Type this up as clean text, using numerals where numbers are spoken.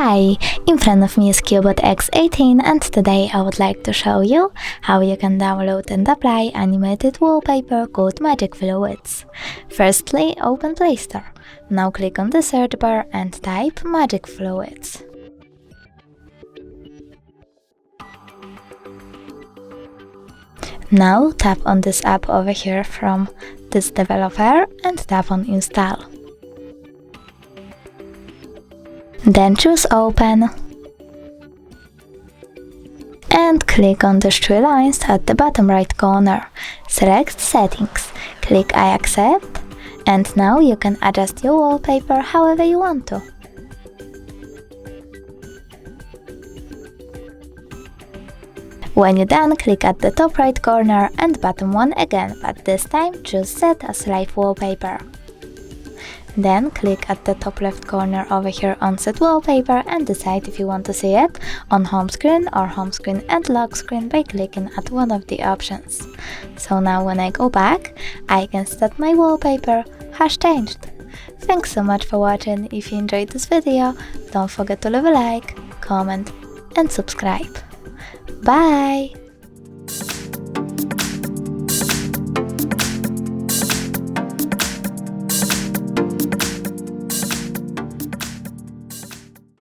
Hi, in front of me is CUBOT X18 and today I would like to show you how you can download and apply animated wallpaper called Magic Fluids. Firstly, open Play Store. Now click on the search bar and type Magic Fluids. Now tap on this app over here from this developer and tap on Install. Then choose Open and click on the three lines at the bottom right corner. Select Settings, click I accept, and now you can adjust your wallpaper however you want to. When you're done, click at the top right corner and bottom one again, but this time choose Set as Live Wallpaper. Then click at the top left corner over here on Set Wallpaper and decide if you want to see it on home screen or home screen and lock screen by clicking at one of the options. So now when I go back, I can see that my wallpaper has changed. Thanks so much for watching. If you enjoyed this video, don't forget to leave a like, comment and subscribe. Bye!